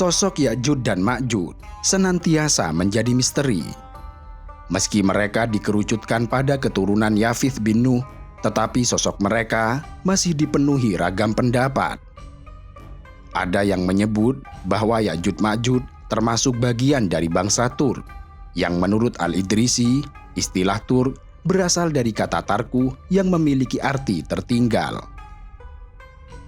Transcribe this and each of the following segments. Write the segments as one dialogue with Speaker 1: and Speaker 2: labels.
Speaker 1: Sosok Ya'juj dan Ma'juj senantiasa menjadi misteri. Meski mereka dikerucutkan pada keturunan Yafith bin Nuh, tetapi sosok mereka masih dipenuhi ragam pendapat. Ada yang menyebut bahwa Ya'juj Ma'juj termasuk bagian dari bangsa Turk, yang menurut Al-Idrisi, istilah Turk berasal dari kata tarku yang memiliki arti tertinggal.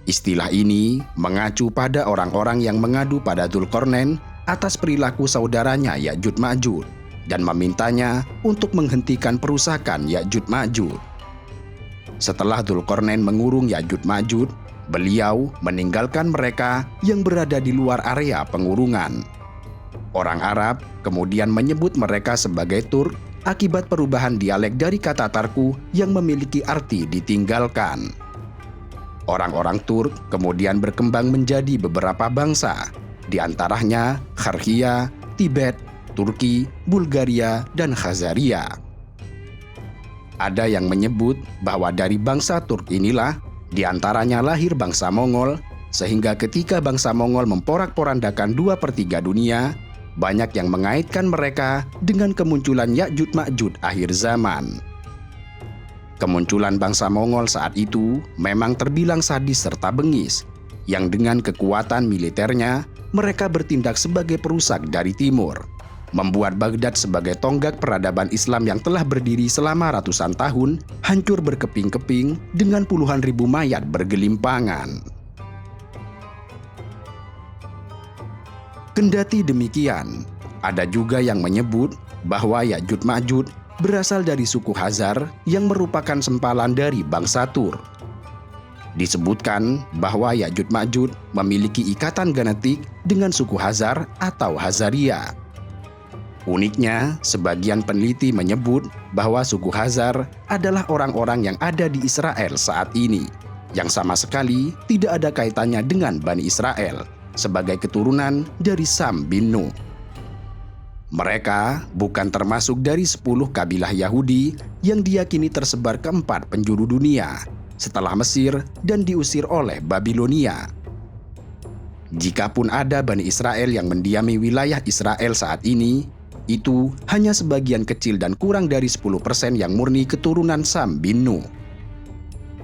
Speaker 1: Istilah ini mengacu pada orang-orang yang mengadu pada Dzulqarnain atas perilaku saudaranya Ya'juj Ma'juj dan memintanya untuk menghentikan perusakan Ya'juj Ma'juj. Setelah Dzulqarnain mengurung Ya'juj Ma'juj, beliau meninggalkan mereka yang berada di luar area pengurungan. Orang Arab kemudian menyebut mereka sebagai Turk akibat perubahan dialek dari kata tarku yang memiliki arti ditinggalkan. Orang-orang Turk kemudian berkembang menjadi beberapa bangsa, di antaranya Karkia, Tibet, Turki, Bulgaria, dan Khazaria. Ada yang menyebut bahwa dari bangsa Turk inilah di antaranya lahir bangsa Mongol, sehingga ketika bangsa Mongol memporak-porandakan 2/3 dunia, banyak yang mengaitkan mereka dengan kemunculan Ya'juj Ma'juj akhir zaman. Kemunculan bangsa Mongol saat itu memang terbilang sadis serta bengis, yang dengan kekuatan militernya mereka bertindak sebagai perusak dari timur, membuat Baghdad sebagai tonggak peradaban Islam yang telah berdiri selama ratusan tahun hancur berkeping-keping dengan puluhan ribu mayat bergelimpangan. Kendati demikian, ada juga yang menyebut bahwa Ya'juj Ma'juj berasal dari suku Khazar yang merupakan sempalan dari bangsa Turk. Disebutkan bahwa Ya'juj Ma'juj memiliki ikatan genetik dengan suku Khazar atau Khazaria. Uniknya, sebagian peneliti menyebut bahwa suku Khazar adalah orang-orang yang ada di Israel saat ini, yang sama sekali tidak ada kaitannya dengan Bani Israel sebagai keturunan dari Sam bin Nuh. Mereka bukan termasuk dari 10 kabilah Yahudi yang diyakini tersebar ke 4 penjuru dunia setelah Mesir dan diusir oleh Babilonia. Jikapun ada Bani Israel yang mendiami wilayah Israel saat ini, itu hanya sebagian kecil dan kurang dari 10% yang murni keturunan Sam bin Nuh.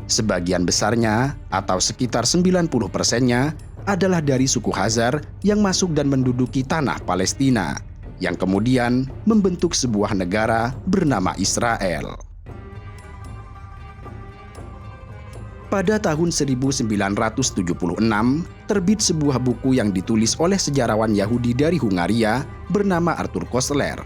Speaker 1: Sebagian besarnya atau sekitar 90%-nya adalah dari suku Khazar yang masuk dan menduduki tanah Palestina, yang kemudian membentuk sebuah negara bernama Israel. Pada tahun 1976, terbit sebuah buku yang ditulis oleh sejarawan Yahudi dari Hungaria bernama Arthur Koestler.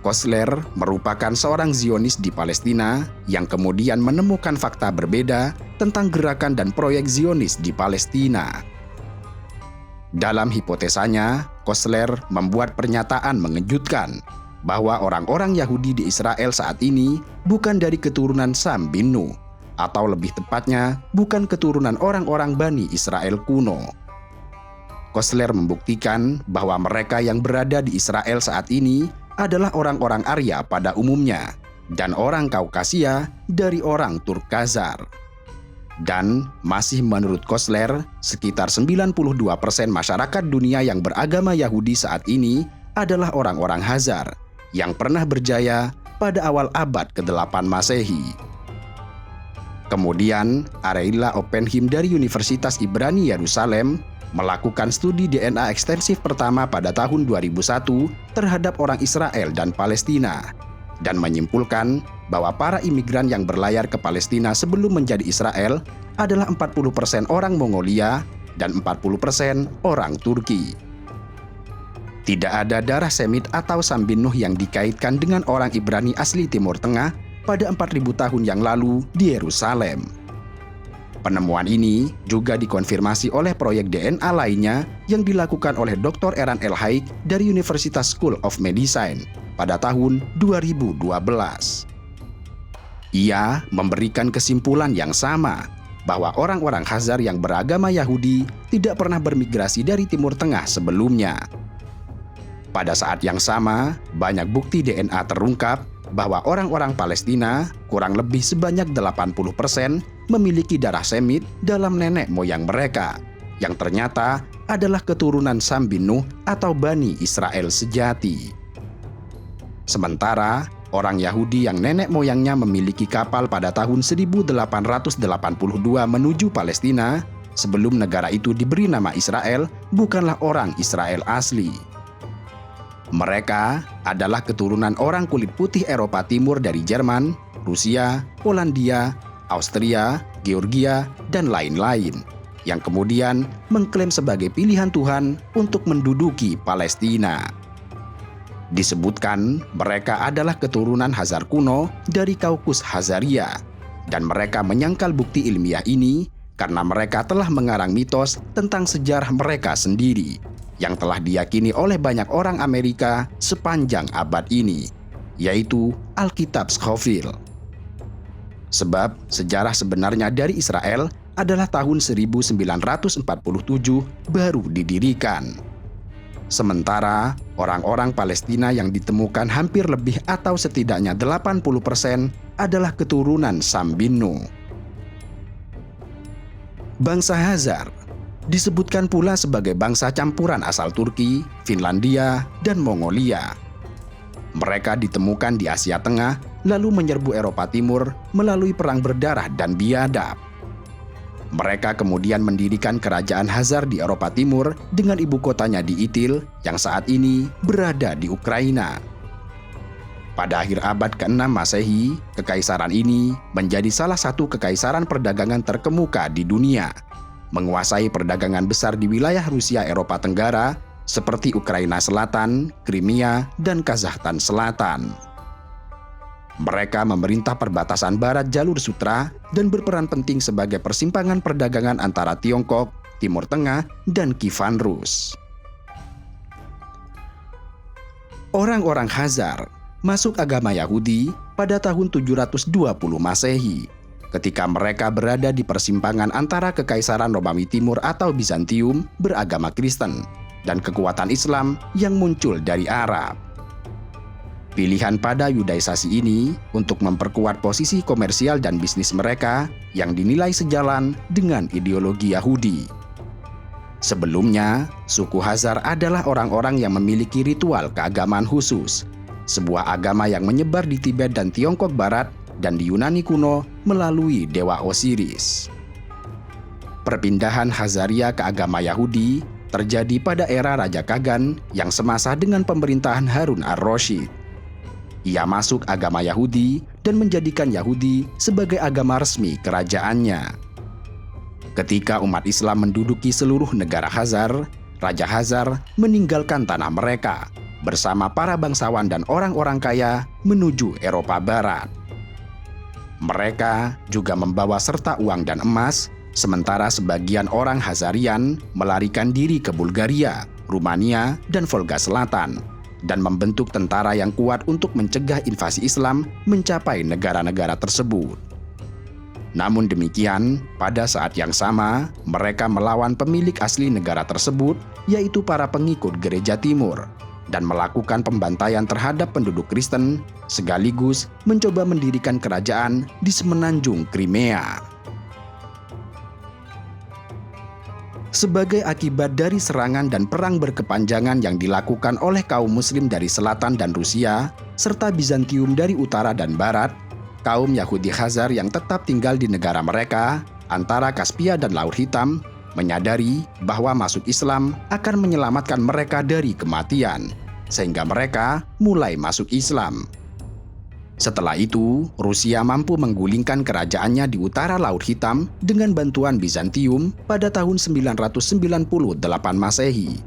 Speaker 1: Koestler merupakan seorang Zionis di Palestina yang kemudian menemukan fakta berbeda tentang gerakan dan proyek Zionis di Palestina. Dalam hipotesanya, Koestler membuat pernyataan mengejutkan bahwa orang-orang Yahudi di Israel saat ini bukan dari keturunan Sam bin Nuh, atau lebih tepatnya bukan keturunan orang-orang Bani Israel kuno. Koestler membuktikan bahwa mereka yang berada di Israel saat ini adalah orang-orang Arya pada umumnya dan orang Kaukasia dari orang Turk Khazar. Dan masih menurut Koestler, sekitar 92% masyarakat dunia yang beragama Yahudi saat ini adalah orang-orang Khazar yang pernah berjaya pada awal abad ke-8 Masehi. Kemudian, Areila Oppenheim dari Universitas Ibrani Yerusalem melakukan studi DNA ekstensif pertama pada tahun 2001 terhadap orang Israel dan Palestina, dan menyimpulkan bahwa para imigran yang berlayar ke Palestina sebelum menjadi Israel adalah 40% orang Mongolia dan 40% orang Turki. Tidak ada darah Semit atau Sam bin Nuh yang dikaitkan dengan orang Ibrani asli Timur Tengah pada 4.000 tahun yang lalu di Yerusalem. Penemuan ini juga dikonfirmasi oleh proyek DNA lainnya yang dilakukan oleh Dr. Eran El-Haik dari Universitas School of Medicine pada tahun 2012. Ia memberikan kesimpulan yang sama bahwa orang-orang Khazar yang beragama Yahudi tidak pernah bermigrasi dari Timur Tengah sebelumnya. Pada saat yang sama, banyak bukti DNA terungkap bahwa orang-orang Palestina kurang lebih sebanyak 80% memiliki darah Semit dalam nenek moyang mereka, yang ternyata adalah keturunan Sam bin Nuh atau Bani Israel sejati. Sementara orang Yahudi yang nenek moyangnya memiliki kapal pada tahun 1882 menuju Palestina sebelum negara itu diberi nama Israel bukanlah orang Israel asli. Mereka adalah keturunan orang kulit putih Eropa Timur dari Jerman, Rusia, Polandia, Austria, Georgia, dan lain-lain yang kemudian mengklaim sebagai pilihan Tuhan untuk menduduki Palestina. Disebutkan mereka adalah keturunan Khazar kuno dari Kaukus Khazaria, dan mereka menyangkal bukti ilmiah ini karena mereka telah mengarang mitos tentang sejarah mereka sendiri yang telah diyakini oleh banyak orang Amerika sepanjang abad ini, yaitu Alkitab Scofield. Sebab sejarah sebenarnya dari Israel adalah tahun 1947 baru didirikan. Sementara orang-orang Palestina yang ditemukan hampir lebih atau setidaknya 80% adalah keturunan Sam bin Nuh. Bangsa Khazar disebutkan pula sebagai bangsa campuran asal Turki, Finlandia, dan Mongolia. Mereka ditemukan di Asia Tengah lalu menyerbu Eropa Timur melalui perang berdarah dan biadab. Mereka kemudian mendirikan kerajaan Khazar di Eropa Timur dengan ibu kotanya di Itil yang saat ini berada di Ukraina. Pada akhir abad ke-6 Masehi, kekaisaran ini menjadi salah satu kekaisaran perdagangan terkemuka di dunia, menguasai perdagangan besar di wilayah Rusia Eropa Tenggara seperti Ukraina Selatan, Crimea, dan Kazakhstan Selatan. Mereka memerintah perbatasan barat Jalur Sutra dan berperan penting sebagai persimpangan perdagangan antara Tiongkok, Timur Tengah, dan Kievan Rus. Orang-orang Khazar masuk agama Yahudi pada tahun 720 Masehi, ketika mereka berada di persimpangan antara Kekaisaran Romawi Timur atau Bizantium beragama Kristen dan kekuatan Islam yang muncul dari Arab. Pilihan pada Yudaisasi ini untuk memperkuat posisi komersial dan bisnis mereka yang dinilai sejalan dengan ideologi Yahudi. Sebelumnya, suku Khazar adalah orang-orang yang memiliki ritual keagamaan khusus, sebuah agama yang menyebar di Tibet dan Tiongkok Barat dan di Yunani kuno melalui dewa Osiris. Perpindahan Khazaria ke agama Yahudi terjadi pada era Raja Kagan yang semasa dengan pemerintahan Harun ar-Rasyid. Ia masuk agama Yahudi dan menjadikan Yahudi sebagai agama resmi kerajaannya. Ketika umat Islam menduduki seluruh negara Khazar, Raja Khazar meninggalkan tanah mereka bersama para bangsawan dan orang-orang kaya menuju Eropa Barat. Mereka juga membawa serta uang dan emas, sementara sebagian orang Khazarian melarikan diri ke Bulgaria, Rumania, dan Volga Selatan, dan membentuk tentara yang kuat untuk mencegah invasi Islam mencapai negara-negara tersebut. Namun demikian, pada saat yang sama, mereka melawan pemilik asli negara tersebut, yaitu para pengikut Gereja Timur, dan melakukan pembantaian terhadap penduduk Kristen, sekaligus mencoba mendirikan kerajaan di semenanjung Crimea. Sebagai akibat dari serangan dan perang berkepanjangan yang dilakukan oleh kaum Muslim dari selatan dan Rusia, serta Bizantium dari utara dan barat, kaum Yahudi Khazar yang tetap tinggal di negara mereka, antara Kaspia dan Laut Hitam, menyadari bahwa masuk Islam akan menyelamatkan mereka dari kematian, sehingga mereka mulai masuk Islam. Setelah itu, Rusia mampu menggulingkan kerajaannya di utara Laut Hitam dengan bantuan Bizantium pada tahun 998 Masehi.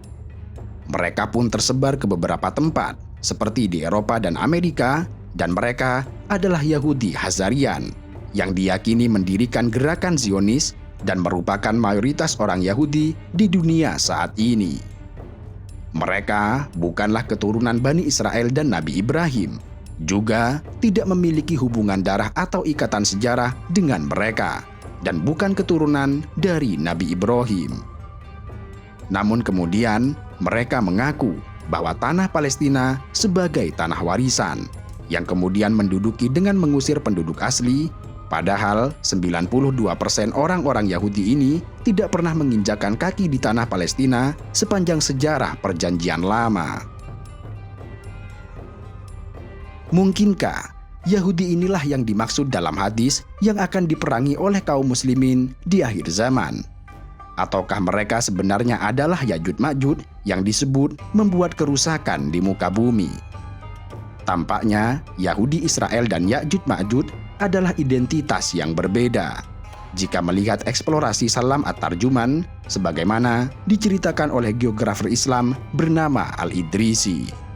Speaker 1: Mereka pun tersebar ke beberapa tempat, seperti di Eropa dan Amerika, dan mereka adalah Yahudi Khazarian, yang diyakini mendirikan gerakan Zionis dan merupakan mayoritas orang Yahudi di dunia saat ini. Mereka bukanlah keturunan Bani Israel dan Nabi Ibrahim, juga tidak memiliki hubungan darah atau ikatan sejarah dengan mereka, dan bukan keturunan dari Nabi Ibrahim. Namun kemudian mereka mengaku bahwa tanah Palestina sebagai tanah warisan, yang kemudian menduduki dengan mengusir penduduk asli, Padahal 92% orang-orang Yahudi ini tidak pernah menginjakan kaki di tanah Palestina sepanjang sejarah Perjanjian Lama. Mungkinkah Yahudi inilah yang dimaksud dalam hadis yang akan diperangi oleh kaum muslimin di akhir zaman? Ataukah mereka sebenarnya adalah Ya'juj Ma'juj yang disebut membuat kerusakan di muka bumi? Tampaknya Yahudi Israel dan Ya'juj Ma'juj adalah identitas yang berbeda jika melihat eksplorasi Salam At-Tarjuman sebagaimana diceritakan oleh geografer Islam bernama Al-Idrisi.